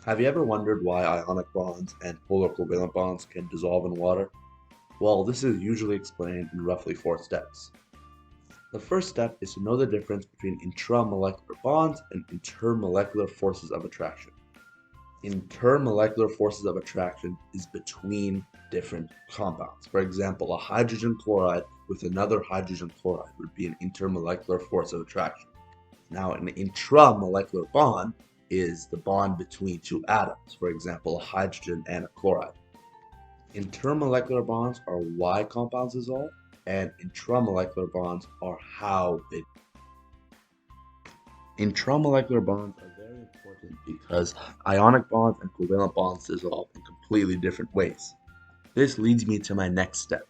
Have you ever wondered why ionic bonds and polar covalent bonds can dissolve in water? Well, this is usually explained in roughly four steps. The first step is to know the difference between intramolecular bonds and intermolecular forces of attraction. Intermolecular forces of attraction is between different compounds. For example, a hydrogen chloride with another hydrogen chloride would be an intermolecular force of attraction. Now, an intramolecular bond is the bond between two atoms, for example, a hydrogen and a chloride. Intermolecular bonds are why compounds dissolve, and intramolecular bonds are how they. Intramolecular bonds are very important because ionic bonds and covalent bonds dissolve in completely different ways. This leads me to my next step.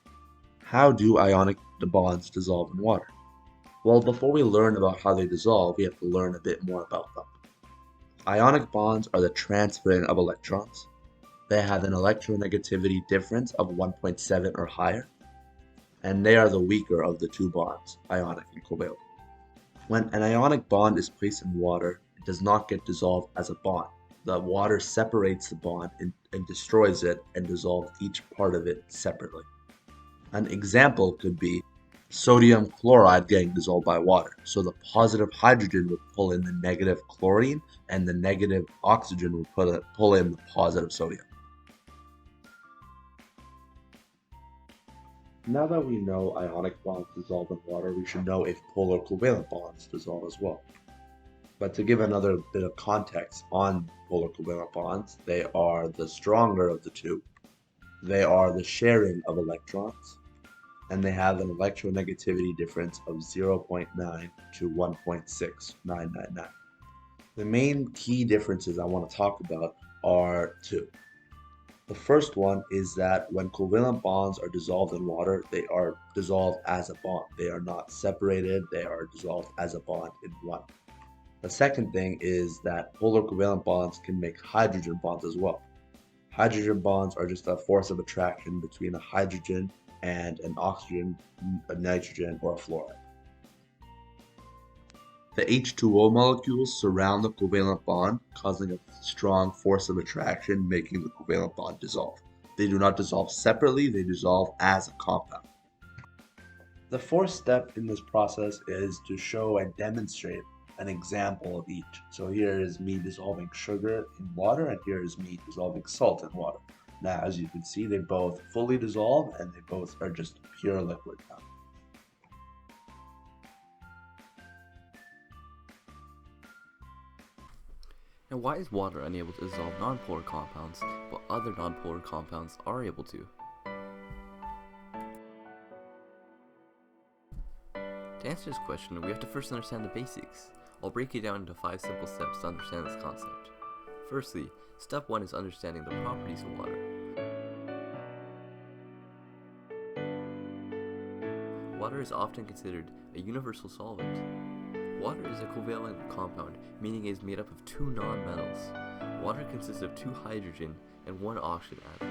How do ionic bonds dissolve in water? Well, before we learn about how they dissolve, we have to learn a bit more about them. Ionic bonds are the transferring of electrons. They have an electronegativity difference of 1.7 or higher, and they are the weaker of the two bonds, ionic and covalent. When an ionic bond is placed in water, it does not get dissolved as a bond. The water separates the bond and destroys it and dissolves each part of it separately. An example could be sodium chloride getting dissolved by water. So the positive hydrogen would pull in the negative chlorine, and the negative oxygen would pull in the positive sodium. Now that we know ionic bonds dissolve in water, we should know if polar covalent bonds dissolve as well. But to give another bit of context on polar covalent bonds, they are the stronger of the two. They are the sharing of electrons, and they have an electronegativity difference of 0.9 to 1.6999. The main key differences I want to talk about are two. The first one is that when covalent bonds are dissolved in water, they are dissolved as a bond. They are not separated, they are dissolved as a bond in one. The second thing is that polar covalent bonds can make hydrogen bonds as well. Hydrogen bonds are just a force of attraction between a hydrogen and an oxygen, a nitrogen, or a fluoride. The H2O molecules surround the covalent bond, causing a strong force of attraction, making the covalent bond dissolve. They do not dissolve separately, they dissolve as a compound. The fourth step in this process is to show and demonstrate an example of each. So here is me dissolving sugar in water, and here is me dissolving salt in water. Now, as you can see, they both fully dissolve and they both are just pure liquid now. Now, why is water unable to dissolve nonpolar compounds, while other nonpolar compounds are able to? To answer this question, we have to first understand the basics. I'll break it down into 5 simple steps to understand this concept. Firstly, step 1 is understanding the properties of water. Water is often considered a universal solvent. Water is a covalent compound, meaning it is made up of 2 nonmetals. Water consists of 2 hydrogen and 1 oxygen atom.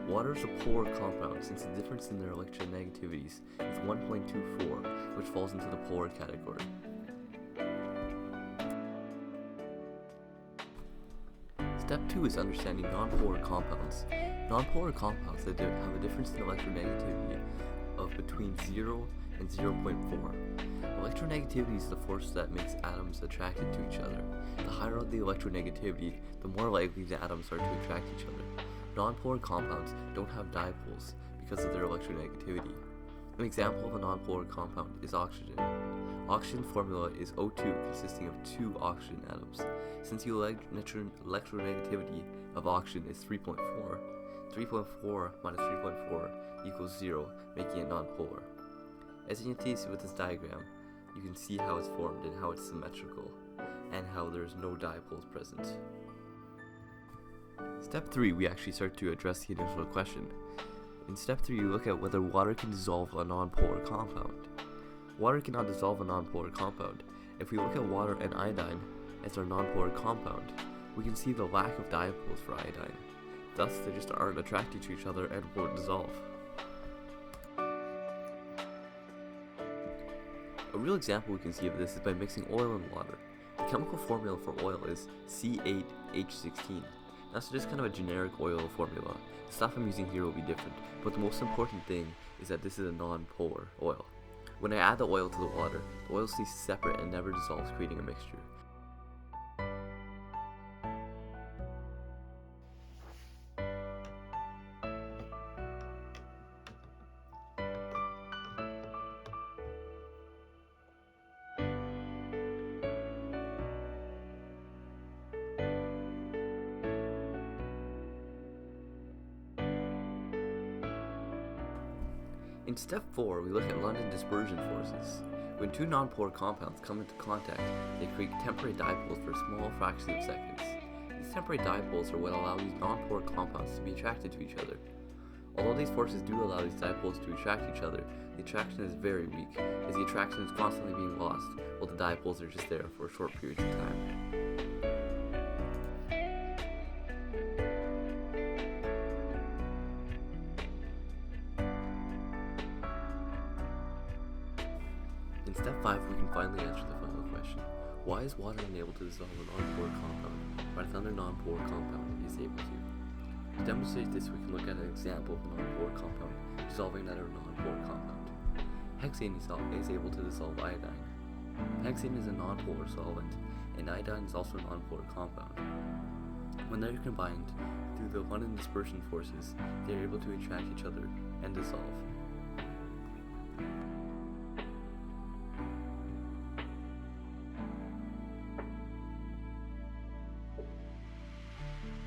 Water is a polar compound since the difference in their electronegativities is 1.24, which falls into the polar category. Step 2 is understanding nonpolar compounds. Nonpolar compounds have a difference in electronegativity of between 0 and 0.4. Electronegativity is the force that makes atoms attracted to each other. The higher the electronegativity, the more likely the atoms are to attract each other. Nonpolar compounds don't have dipoles because of their electronegativity. An example of a nonpolar compound is oxygen. Oxygen formula is O2 consisting of 2 oxygen atoms. Since the electronegativity of oxygen is 3.4, 3.4 minus 3.4 equals 0, making it nonpolar. As you can see with this diagram, you can see how it's formed and how it's symmetrical, and how there's no dipoles present. Step 3, we actually start to address the initial question. In step 3, you look at whether water can dissolve a nonpolar compound. Water cannot dissolve a nonpolar compound. If we look at water and iodine as our nonpolar compound, we can see the lack of dipoles for iodine. Thus, they just aren't attracted to each other and won't dissolve. A real example we can see of this is by mixing oil and water. The chemical formula for oil is C8H16. That's just kind of a generic oil formula. The stuff I'm using here will be different, but the most important thing is that this is a non-polar oil. When I add the oil to the water, the oil stays separate and never dissolves, creating a mixture. In step 4, we look at London dispersion forces. When two non-polar compounds come into contact, they create temporary dipoles for a small fraction of seconds. These temporary dipoles are what allow these non-polar compounds to be attracted to each other. Although these forces do allow these dipoles to attract each other, the attraction is very weak, as the attraction is constantly being lost, while the dipoles are just there for short periods of time. In step 5, we can finally answer the final question. Why is water unable to dissolve a non-polar compound, but another non-polar compound is able to? To demonstrate this, we can look at an example of a non-polar compound dissolving another non-polar compound. Hexane is able to dissolve iodine. Hexane is a non-polar solvent, and iodine is also a non-polar compound. When they're combined through the London dispersion forces, they are able to attract each other and dissolve.